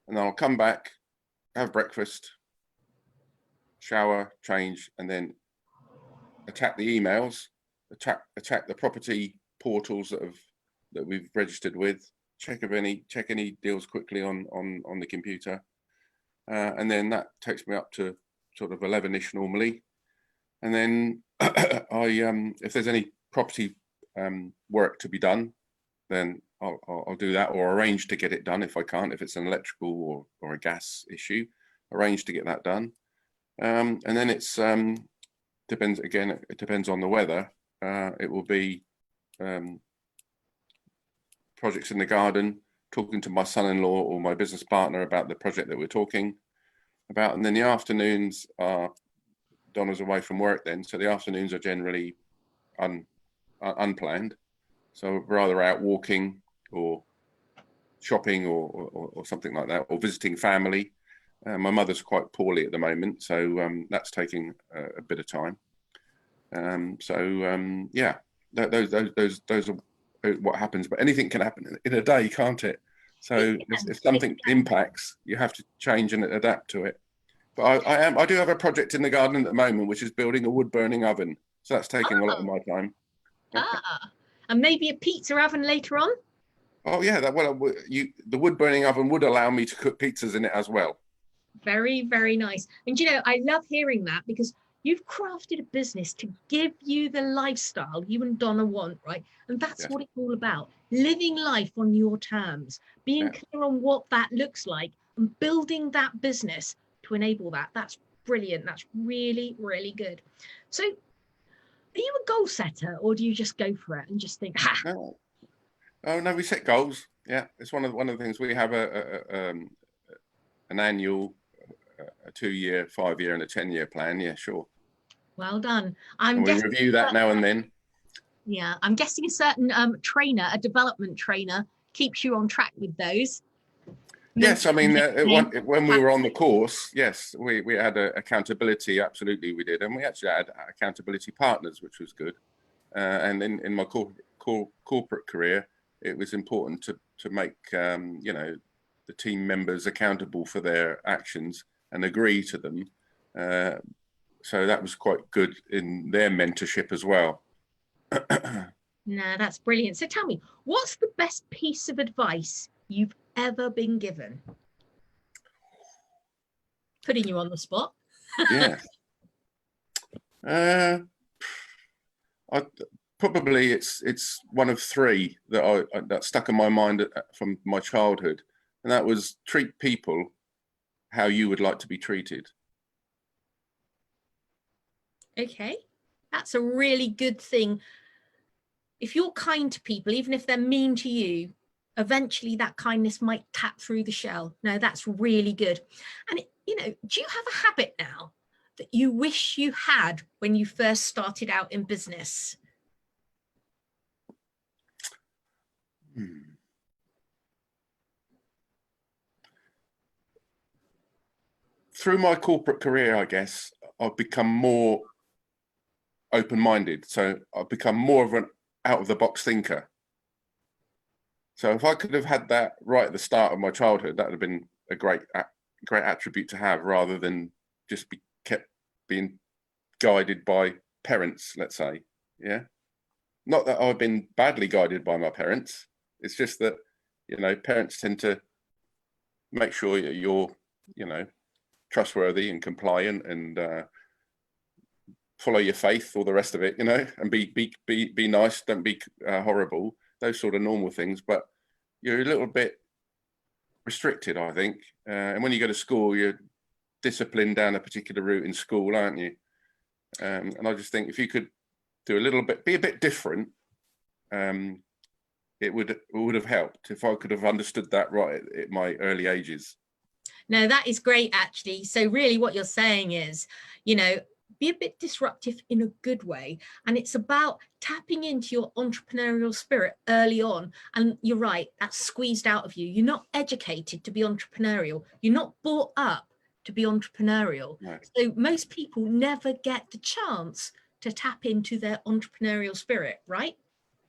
And then I'll come back, have breakfast, shower, change, and then attack the emails, attack the property portals that we've registered with, check any deals quickly on the computer, and then that takes me up to sort of 11ish normally. And then if there's any property work to be done, then I'll do that, or arrange to get it done if I can't. If it's an electrical or a gas issue, arrange to get that done. And then it depends on the weather. It will be projects in the garden, talking to my son-in-law or my business partner about the project that we're talking about. And then the afternoons are, Donna's away from work then, so the afternoons are generally unplanned. So we're either out walking or shopping or something like that, or visiting family. My mother's quite poorly at the moment, so that's taking a bit of time. Yeah, those are what happens. But anything can happen in a day, can't it? So if something impacts, you have to change and adapt to it. But I do have a project in the garden at the moment, which is building a wood burning oven. So that's taking a lot of my time. And maybe a pizza oven later on. Oh yeah, the wood burning oven would allow me to cook pizzas in it as well. Very, very nice. And you know, I love hearing that, because you've crafted a business to give you the lifestyle you and Donna want, right? And that's what it's all about. Living life on your terms, being clear on what that looks like, and building that business to enable that. That's brilliant. That's really, really good. So are you a goal setter, or do you just go for it and just think, ha? Oh no, we set goals. Yeah, it's one of the things. We have an annual, a 2-year, 5-year, and a 10-year plan. Yeah, sure. Well done. And we review that now and then. Yeah, I'm guessing a certain trainer, a development trainer, keeps you on track with those. Yes, I mean, when we were on the course, yes, we had accountability. Absolutely, we did, and we actually had accountability partners, which was good. And in my corporate career, it was important to make the team members accountable for their actions and agree to them. So that was quite good in their mentorship as well. No, that's brilliant. So tell me, what's the best piece of advice you've ever been given? Putting you on the spot. Yeah. Probably it's one of 3 that stuck in my mind from my childhood, and that was treat people how you would like to be treated. Okay, that's a really good thing. If you're kind to people, even if they're mean to you, eventually that kindness might tap through the shell. No, that's really good. And, you know, do you have a habit now that you wish you had when you first started out in business? Through my corporate career, I guess, I've become more open-minded. So I've become more of an out-of-the-box thinker. So if I could have had that right at the start of my childhood, that would have been a great attribute to have, rather than just kept being guided by parents, let's say. Yeah. Not that I've been badly guided by my parents. It's just that, you know, parents tend to make sure you're, you know, trustworthy and compliant and follow your faith, all the rest of it, you know, and be nice, don't be horrible, those sort of normal things. But you're a little bit restricted, I think. And when you go to school, you're disciplined down a particular route in school, aren't you? And I just think if you could do a little bit, be a bit different, it would have helped if I could have understood that right at my early ages. No, that is great, actually. So really what you're saying is, you know, be a bit disruptive in a good way. And it's about tapping into your entrepreneurial spirit early on. And you're right, that's squeezed out of you. You're not educated to be entrepreneurial. You're not brought up to be entrepreneurial. Right. So most people never get the chance to tap into their entrepreneurial spirit, right?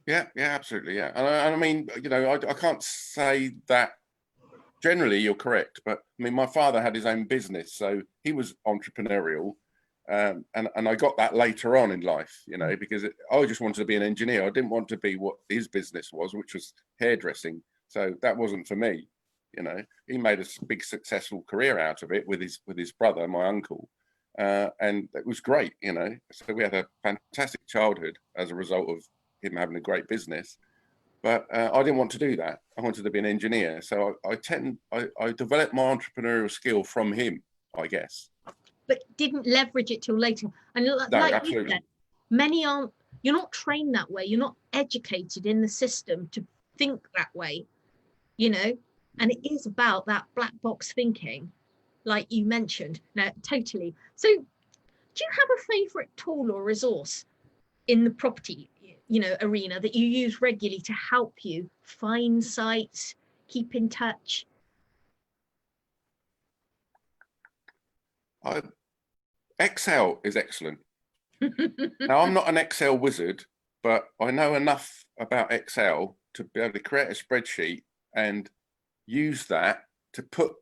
Yeah, absolutely. Yeah. And I mean, you know, I can't say that generally you're correct, but I mean, my father had his own business, so he was entrepreneurial. And I got that later on in life, you know, because I just wanted to be an engineer. I didn't want to be what his business was, which was hairdressing. So that wasn't for me, you know. He made a big successful career out of it with his brother, my uncle, and it was great, you know. So we had a fantastic childhood as a result of him having a great business. But I didn't want to do that. I wanted to be an engineer. So I developed my entrepreneurial skill from him, I guess. But didn't leverage it till later. And like absolutely. You said, many aren't, you're not trained that way. You're not educated in the system to think that way, you know, and it is about that black box thinking, like you mentioned. No, totally. So do you have a favorite tool or resource in the property, you know, arena that you use regularly to help you find sites, keep in touch? Excel is excellent. Now, I'm not an Excel wizard, but I know enough about Excel to be able to create a spreadsheet and use that to put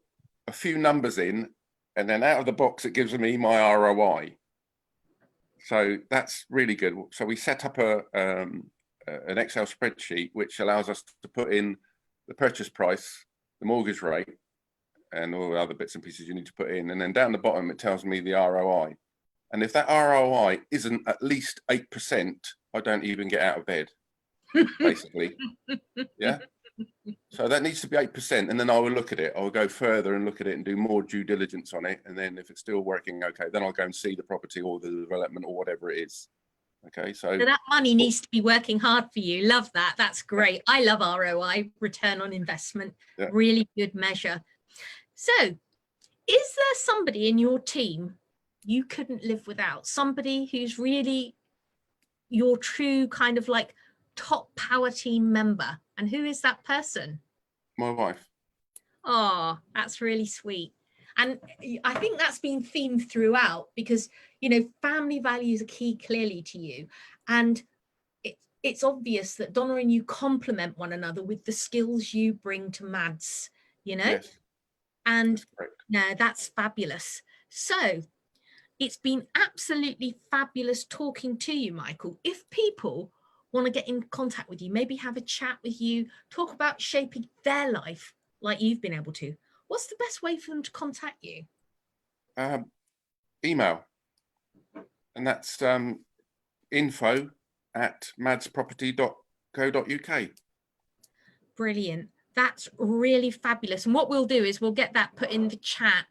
a few numbers in, and then out of the box, it gives me my ROI. So that's really good. So we set up an Excel spreadsheet, which allows us to put in the purchase price, the mortgage rate, and all the other bits and pieces you need to put in. And then down the bottom, it tells me the ROI. And if that ROI isn't at least 8%, I don't even get out of bed, basically. Yeah. So that needs to be 8%. And then I will look at it. I'll go further and look at it and do more due diligence on it. And then if it's still working okay, then I'll go and see the property or the development or whatever it is. Okay. So that money needs to be working hard for you. Love that. That's great. I love ROI, return on investment. Yeah. Really good measure. So is there somebody in your team you couldn't live without? Somebody who's really your true kind of like top power team member? And who is that person? My wife. Oh, that's really sweet. And I think that's been themed throughout because, you know, family values are key clearly to you. And it's obvious that Donna and you complement one another with the skills you bring to MADS, you know? Yes. And no, that's fabulous. So it's been absolutely fabulous talking to you, Michael. If people want to get in contact with you, maybe have a chat with you, talk about shaping their life like you've been able to, what's the best way for them to contact you? Email. And that's info@madsproperty.co.uk. Brilliant. That's really fabulous. And what we'll do is we'll get that put in the chat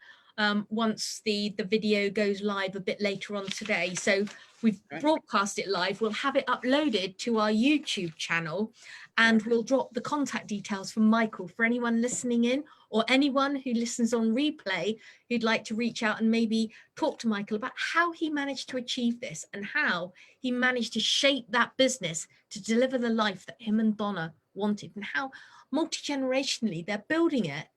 once the video goes live a bit later on today. So we've broadcast it live. We'll have it uploaded to our YouTube channel, and we'll drop the contact details from Michael for anyone listening in, or anyone who listens on replay who'd like to reach out and maybe talk to Michael about how he managed to achieve this and how he managed to shape that business to deliver the life that him and Donna wanted, and how multi-generationally they're building it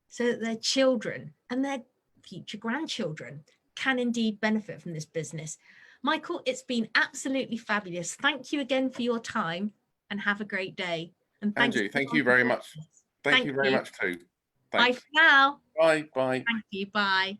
so that their children and their future grandchildren can indeed benefit from this business. Michael, it's been absolutely fabulous. Thank you again for your time, and have a great day. And Andrew, thank you very much. Thank you very much too. Thanks. Bye for now. Bye. Bye. Thank you. Bye.